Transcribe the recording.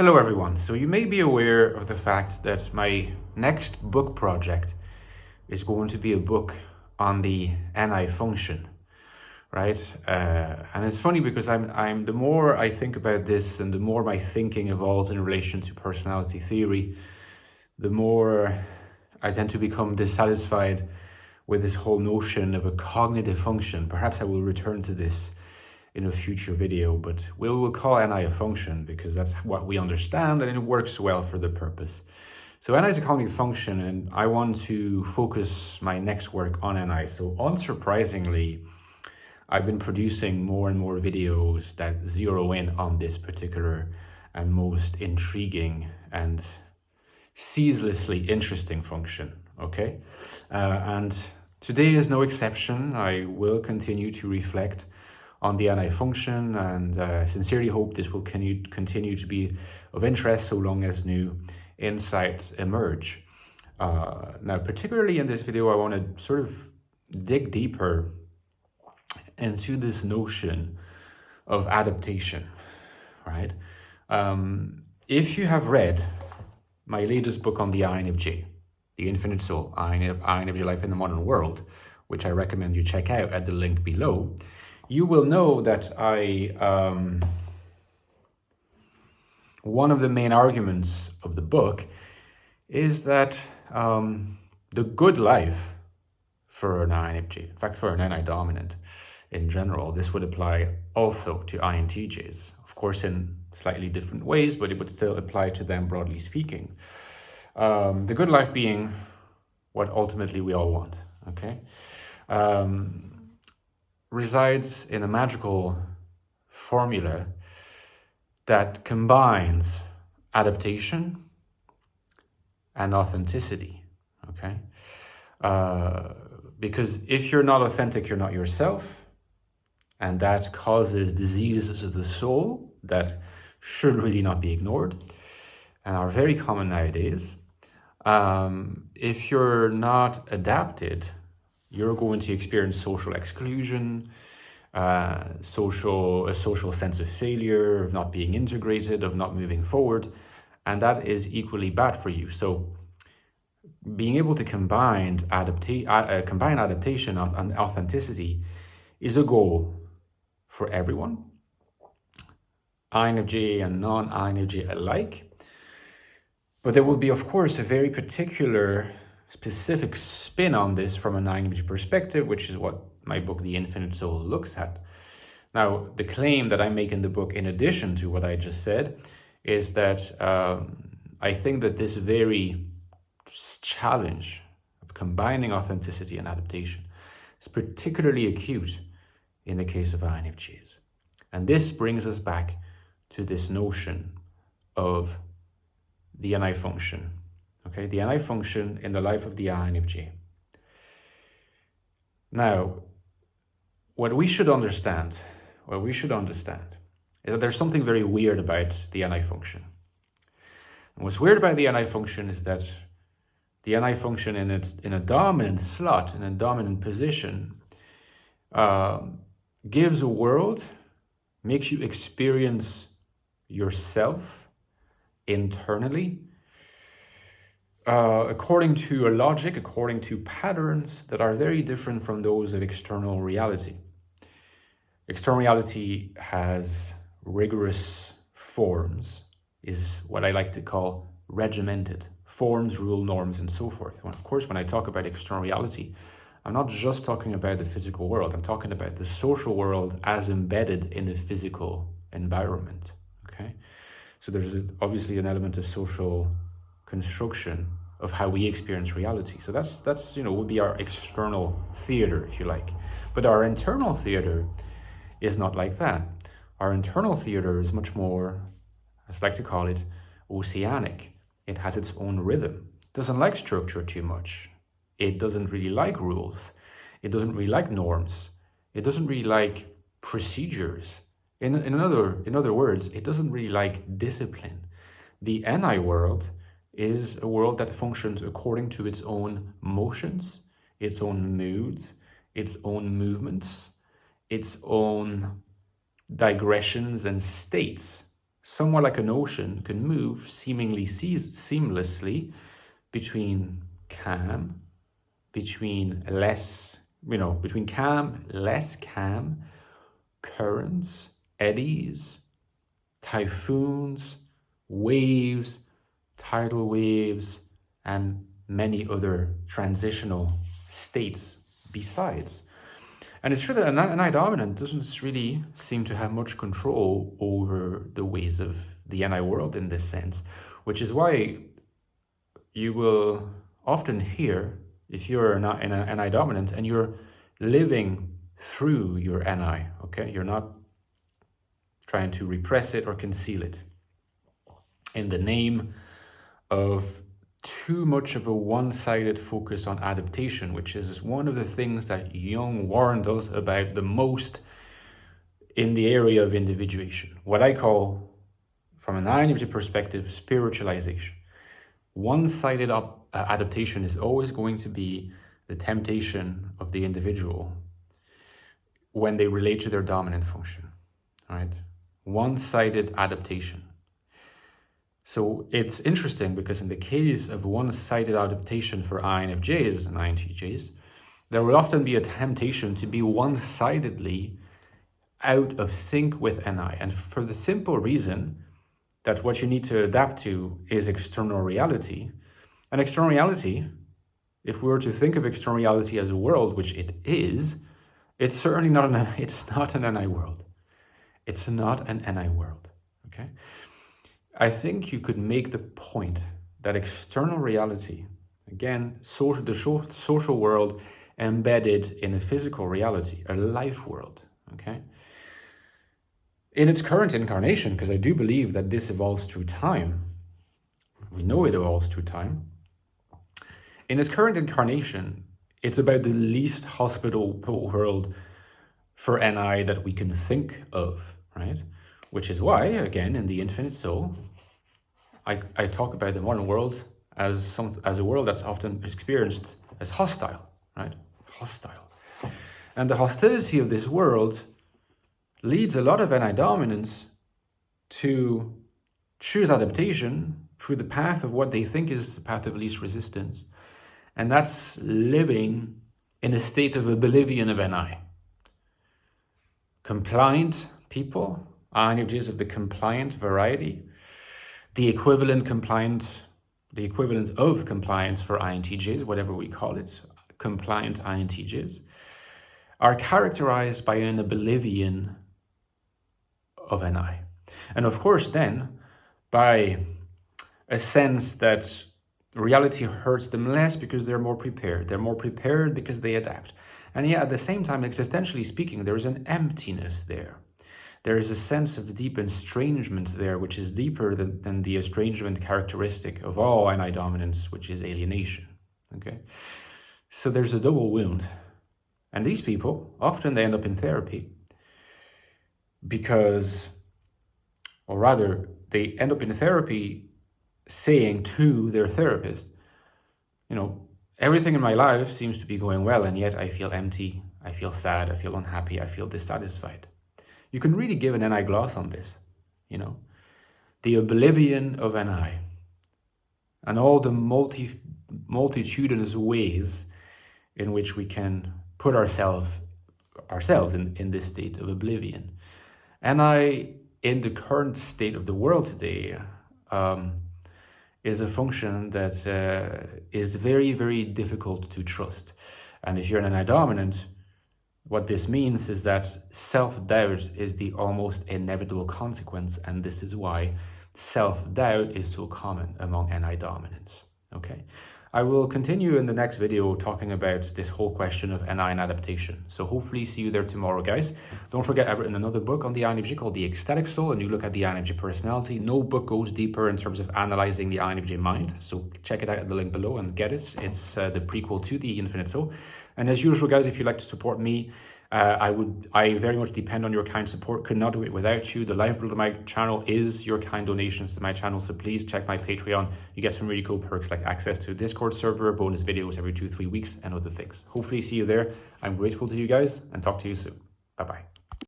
Hello everyone. So you may be aware of the fact that my next book project is going to be a book on the NI function, right? And it's funny because I'm the more I think about this and the more my thinking evolves in relation to personality theory, the more I tend to become dissatisfied with this whole notion of a cognitive function. Perhaps I will return to this in a future video, but we'll call NI a function because that's what we understand and it works well for the purpose. So NI is a cognitive function and I want to focus my next work on NI. So unsurprisingly, I've been producing more and more videos that zero in on this particular and most intriguing and ceaselessly interesting function, okay? And today is no exception. I will continue to reflect on the NI function and sincerely hope this will continue to be of interest so long as new insights emerge. Now, particularly in this video, I want to sort of dig deeper into this notion of adaptation, right? If you have read my latest book on the INFJ, The Infinite Soul, INFJ Life in the Modern World, which I recommend you check out at the link below, you will know that one of the main arguments of the book is that the good life for an INFJ, in fact for an NI dominant in general, this would apply also to INTJs, of course in slightly different ways, but it would still apply to them broadly speaking. The good life being what ultimately we all want, okay? Resides in a magical formula that combines adaptation and authenticity, okay? Because if you're not authentic, you're not yourself, and that causes diseases of the soul that should really not be ignored and are very common nowadays. If you're not adapted, you're going to experience social exclusion, a social sense of failure, of not being integrated, of not moving forward, and that is equally bad for you. So being able to combine adaptation and authenticity is a goal for everyone, INFJ and non-INFJ alike. But there will be, of course, a very particular specific spin on this from an INFJ perspective, which is what my book, The Infinite Soul, looks at. Now, the claim that I make in the book, in addition to what I just said, is that I think that this very challenge of combining authenticity and adaptation is particularly acute in the case of INFJs. And this brings us back to this notion of the NI function. Okay, the NI function in the life of the INFJ. Now, what we should understand is that there's something very weird about the NI function. And what's weird about the NI function is that the NI function in a dominant slot, in a dominant position, gives a world, makes you experience yourself internally, according to a logic, according to patterns that are very different from those of external reality. External reality has rigorous forms, is what I like to call regimented forms, rule, norms, and so forth. And of course, when I talk about external reality, I'm not just talking about the physical world, I'm talking about the social world as embedded in the physical environment, okay? So there's obviously an element of social construction of how we experience reality. So that's would be our external theater, if you like. But our internal theater is not like that. Our internal theater is much more, I like to call it, oceanic. It has its own rhythm. It doesn't like structure too much. It doesn't really like rules. It doesn't really like norms. It doesn't really like procedures. In other words, it doesn't really like discipline. The NI world is a world that functions according to its own motions, its own moods, its own movements, its own digressions and states somewhat like an ocean, can move seemingly seamlessly between calm, between calm, less calm, currents, eddies, typhoons, waves, tidal waves, and many other transitional states besides. And it's true that an NI dominant doesn't really seem to have much control over the ways of the NI world in this sense, which is why you will often hear, if you're not in an NI dominant and you're living through your NI, okay? You're not trying to repress it or conceal it in the name of too much of a one-sided focus on adaptation, which is one of the things that Jung warned us about the most in the area of individuation. What I call, from an INFJ perspective, spiritualization. One-sided adaptation is always going to be the temptation of the individual when they relate to their dominant function, right? One-sided adaptation. So it's interesting because in the case of one-sided adaptation for INFJs and INTJs, there will often be a temptation to be one-sidedly out of sync with NI. And for the simple reason that what you need to adapt to is external reality. And external reality, if we were to think of external reality as a world, which it is, it's certainly not it's not an NI world. It's not an NI world, okay? I think you could make the point that external reality, again, the social world embedded in a physical reality, a life world, okay? In its current incarnation, because I do believe that this evolves through time, we know it evolves through time. In its current incarnation, it's about the least hospitable world for NI that we can think of, right? Which is why, again, in the Infinite Soul, I talk about the modern world as a world that's often experienced as hostile, right? Hostile. And the hostility of this world leads a lot of NI dominants to choose adaptation through the path of what they think is the path of least resistance. And that's living in a state of oblivion of NI. Compliant people, INFJs of the compliant variety, the equivalent of compliance for INTJs, whatever we call it, compliant INTJs, are characterized by an oblivion of NI. And of course then, by a sense that reality hurts them less because they're more prepared. They're more prepared because they adapt. And yet at the same time, existentially speaking, there is an emptiness there. There is a sense of deep estrangement there, which is deeper than the estrangement characteristic of all NI dominance, which is alienation, okay? So there's a double wound. And these people, often they end up in therapy because, or rather, they end up in therapy saying to their therapist, you know, everything in my life seems to be going well, and yet I feel empty, I feel sad, I feel unhappy, I feel dissatisfied. You can really give an NI gloss on this, you know, the oblivion of NI and all the multitudinous ways in which we can put ourselves in this state of oblivion. NI, in the current state of the world today, is a function that is very, very difficult to trust. And if you're an NI dominant, what this means is that self-doubt is the almost inevitable consequence, and this is why self-doubt is so common among NI dominants, okay? I will continue in the next video talking about this whole question of NI and adaptation. So hopefully see you there tomorrow, guys. Don't forget, I've written another book on the INFJ called The Ecstatic Soul, a new look at the INFJ personality. No book goes deeper in terms of analyzing the INFJ mind, so check it out at the link below and get it. It's the prequel to The Infinite Soul. And as usual, guys, if you'd like to support me, I very much depend on your kind support. Could not do it without you. The lifeblood of my channel is your kind donations to my channel. So please check my Patreon. You get some really cool perks like access to a Discord server, bonus videos every 2-3 weeks, and other things. Hopefully see you there. I'm grateful to you guys and talk to you soon. Bye-bye.